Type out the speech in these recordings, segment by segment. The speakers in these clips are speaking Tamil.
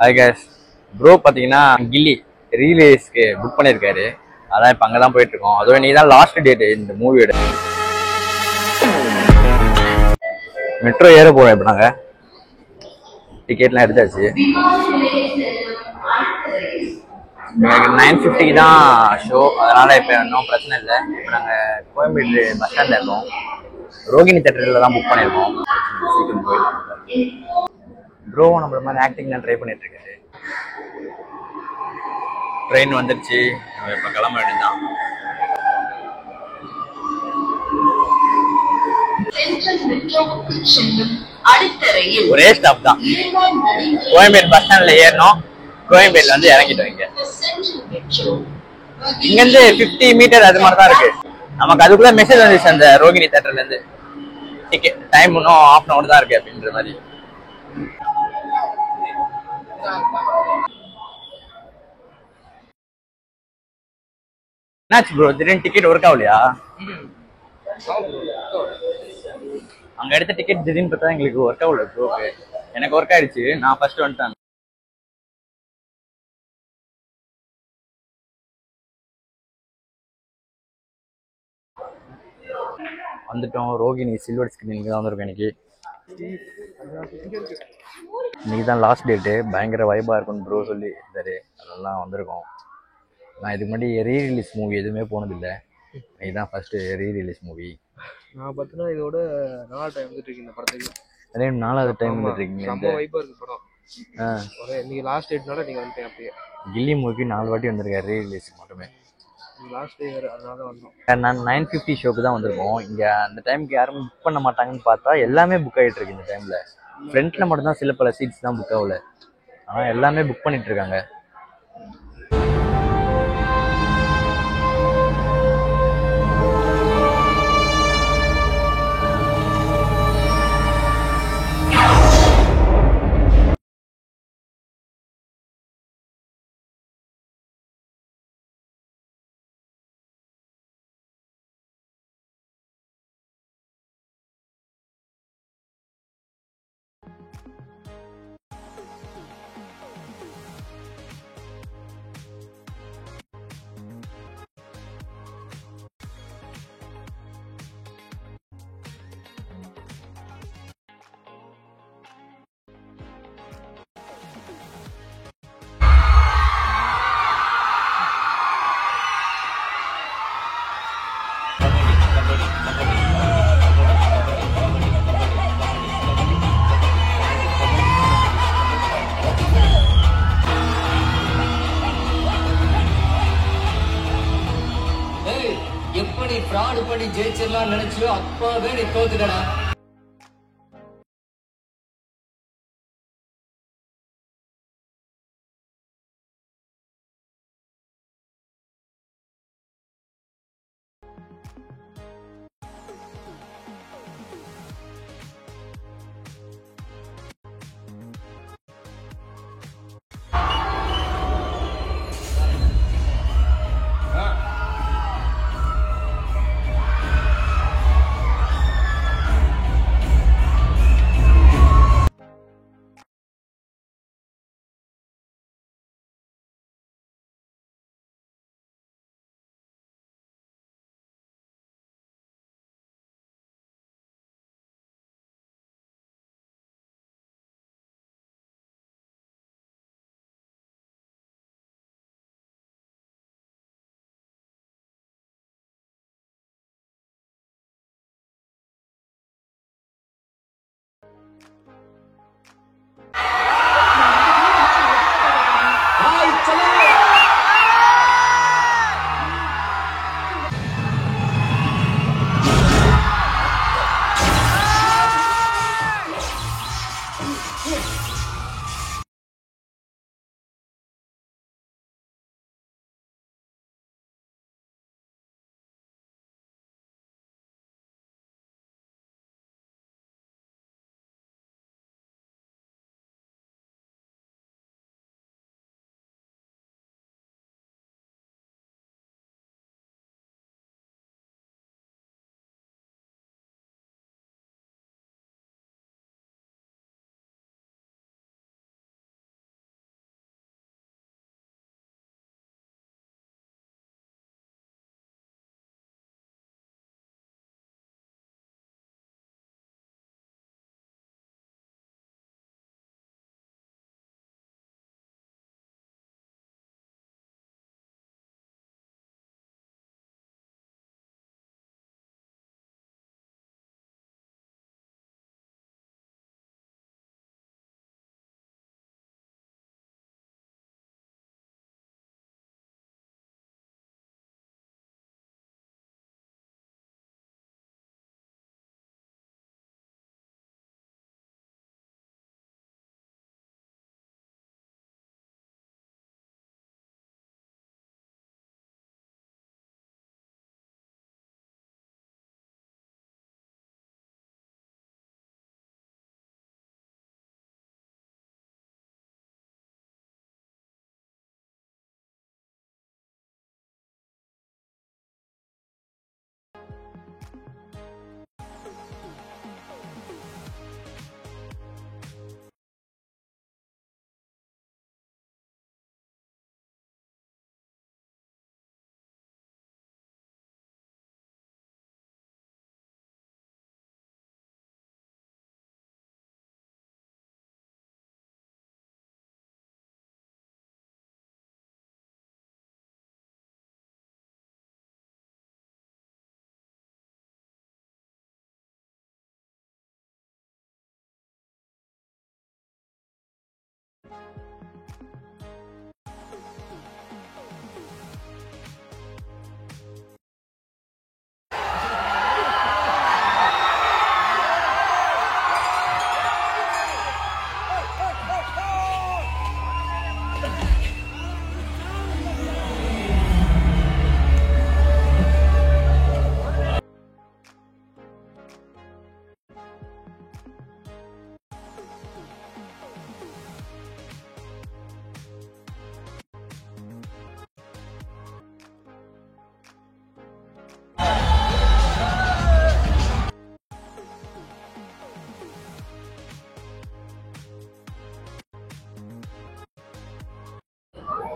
Hi guys. ப்ரோ பார்த்தீங்கன்னா கில்லி ரீலேஸ்க்கு புக் பண்ணியிருக்காரு. அதான் இப்போ அங்கே தான் போயிட்டு இருக்கோம். அதோட நீ தான் லாஸ்ட் டேட்டு இந்த மூவியோட. மெட்ரோ ஏற போகிறோம் இப்போ நாங்கள். டிக்கெட்லாம் எடுத்தாச்சு. எனக்கு 9:50 தான் ஷோ, அதனால் இப்போ இன்னும் பிரச்சனை இல்லை. இப்போ நாங்கள் கோயம்பேடு பஸ் ஸ்டாண்டில் இருக்கோம். ரோகிணி தேட்டரில் தான் புக் பண்ணியிருக்கோம். சீக்கிரம் போயிடலாம். ப்ரோ நம்மள மாதிரி ஆக்டிங்லாம் ட்ரை பண்ணிட்டு இருக்காரு. ட்ரெயின் வந்துடுச்சு, நம்ம இப்போ கிளம்ப வேண்டியதுதான். ஒரே ஸ்டாப் தான். கோயம்பேடு பஸ் ஸ்டாண்ட்ல ஏறணும், கோயம்பேடுல வந்து இறங்கிட்டோம். இங்கிருந்து 50 மீட்டர் அது மாதிரி தான் இருக்கு. நமக்கு அதுக்குள்ள மெசேஜ் வந்துச்சு அந்த ரோகிணி தேட்டர்ல இருந்து, டிக்கெட் டைம் இன்னும் ½ hour தான் இருக்கு அப்படின்ற மாதிரி. என்னாச்சு ப்ரோ, திடீர்னு டிக்கெட் ஒர்க் ஆகலையா? அங்க எடுத்த டிக்கெட் திடீர்னு பார்த்தா எங்களுக்கு ஒர்க் ஆகல ப்ரோ. எனக்கு ஒர்க் ஆயிடுச்சு, நான் ஃபர்ஸ்ட் வந்துட்டேன். வந்துட்டோம். ரோகிணி சில்வர் ஸ்கிரீனுக்கு தான் வந்திருக்கோம். இன்னைக்கு தான் லாஸ்ட் டேட்டு. பயங்கர வைபாக இருக்கும்னு ப்ரோ சொல்லி இருந்தாரு, அதெல்லாம் வந்திருக்கோம். நான் இதுக்கு முன்னாடி ரீரிலீஸ் மூவி எதுவுமே போனதில்லை. இதுதான் ஃபர்ஸ்ட் ரீரிலீஸ் மூவி. நான் பார்த்தீங்கன்னா இதோட 4 டைம் வந்துட்டு இருக்கேன் இந்த படத்துக்கு. அதே 4வது டைம் வந்துட்டு இருக்கீங்க. ரொம்ப வைபாக இருக்கு படம். இன்னைக்கு லாஸ்ட் டேட்னால நீங்கள் வந்துட்டேன். அப்படியே கில்லி மூவிக்கு 4 வாட்டி வந்திருக்காரு ரீரிலீஸ் மட்டுமே. லாஸ்ட் டே அதனால வந்தோம். நான் 9:50 ஷோக்கு தான் வந்திருக்கோம். இங்கே அந்த டைமுக்கு யாரும் புக் பண்ண மாட்டாங்கன்னு பார்த்தா எல்லாமே புக் ஆகிட்டு இருக்கு. இந்த டைமில் ஃப்ரண்ட்டில் மட்டும்தான் சில பல சீட்ஸ் தான் புக் ஆகல, ஆனால் எல்லாமே புக் பண்ணிட்டு இருக்காங்க. எப்படி ஃப்ராட் பண்ணி ஜெயிச்சிடலாம் நினைச்சியோ அப்பவே நீ தோத்துடா.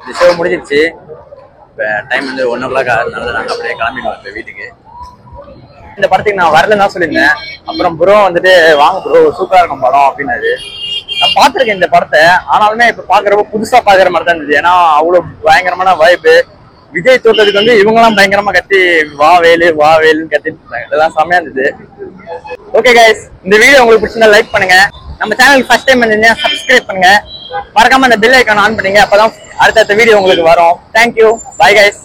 இந்த ஷோ முடிஞ்சிருச்சு. இப்போ டைம் வந்து 1 o'clock அதனால நாங்கள் அப்படியே கிளம்பிடுவோம் இப்போ வீட்டுக்கு. இந்த படத்துக்கு நான் வரலன்னு தான் சொல்லியிருந்தேன். அப்புறம் ப்ரோ வந்துட்டு வாங்க ப்ரோ சூப்பராக இருக்கும் படம் அப்படின்னாரு. நான் பார்த்துருக்கேன் இந்த படத்தை, ஆனாலுமே இப்போ பார்க்குறப்ப புதுசாக பார்க்குற மாதிரி தான் இருந்தது. ஏன்னா அவ்வளோ பயங்கரமான வைப்பு. விஜய் தோற்றதுக்கு வந்து இவங்கெல்லாம் பயங்கரமா கத்தி வா வேலுன்னு கத்திட்டு இருந்தாங்க. இதெல்லாம் செம்மையா இருந்தது. ஓகே கைஸ், இந்த வீடியோ உங்களுக்கு பிடிச்சிருந்தா லைக் பண்ணுங்க. நம்ம சேனலுக்கு ஃபர்ஸ்ட் டைம் வந்தீங்கன்னா சப்ஸ்கிரைப் பண்ணுங்க. மறக்காம அந்த பெல் ஐக்கான் ஆன் பண்ணுங்க. அப்பதான் அடுத்தடுத்த வீடியோ உங்களுக்கு வரும். தேங்க்யூ. Bye guys.